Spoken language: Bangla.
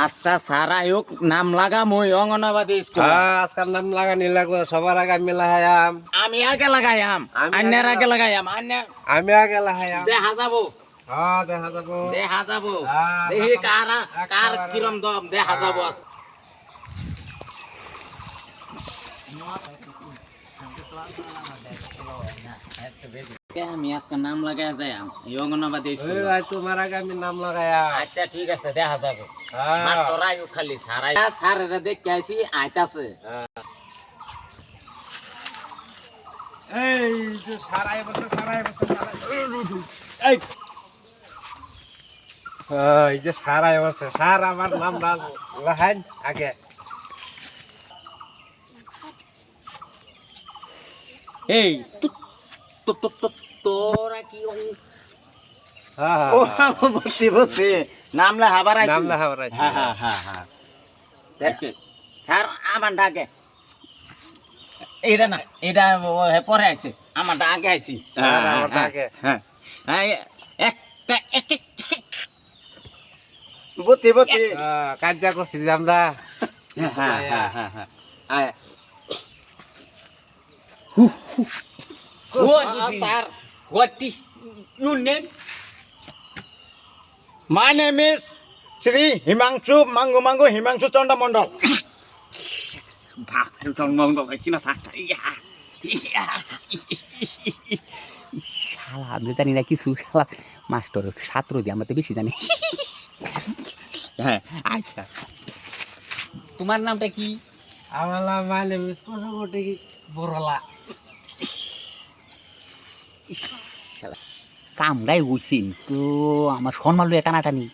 আজকা সারা হোক নাম লাগাম ওই অঙ্গনাবাদী স্কুল। আজকাল নাম লাগানি লাগবে, সবার আগে আমি লাগাইয়াম। আমি আগে লাগাইয়াম, আন্যার আগে লাগাইয়াম, আন্যা আমি আগে লাগাইয়াম। দেখা যাবো, দেখা যাবো। দেখা যাবো, দেখি কার কিরম দম দেখা যাবো আজ। আমি আজকে নাম লাগাই যাই এই অঙ্গনাবাদী স্কুল। তোমার আগে আমি নাম লাগাইয়াম। আচ্ছা ঠিক আছে, দেখা যাবে। মাস্টার আয়ু খালি সারাই স্যারেরা দেখে আইছি আইতাছে। এই যে সারাই বছর এই এই যে সারাই বছর সার আমার নাম লাগাইন আগে। এই তোরা কি হ্যাঁ ও বসে বসে নাম লেখাবার আইছি। নাম লেখাবার আইছি। হ্যাঁ দেখছে স্যার আমার ডাকে এটা না, এটা পরে আইছে, আমারটা আগে আইছি। আমারটা আগে। হ্যাঁ একটা বুঝছি বুঝছি। কাজটা করছি যে আমরা। হ্যাঁ sir, what is your name? My name is Sri Himangshu Mangu Himangshu Chanda Mondol. শালা আমি জানি না কিছু, শালা মাস্টার ছাত্র দিয়ে আমরা তো বেশি জানি। হ্যাঁ আচ্ছা, তোমার নামটা কি? আমার নাম মানে কোটি বড়লা। কামড়াই উঠছিন তো আমার সম্মান লইয়া টানাটানি।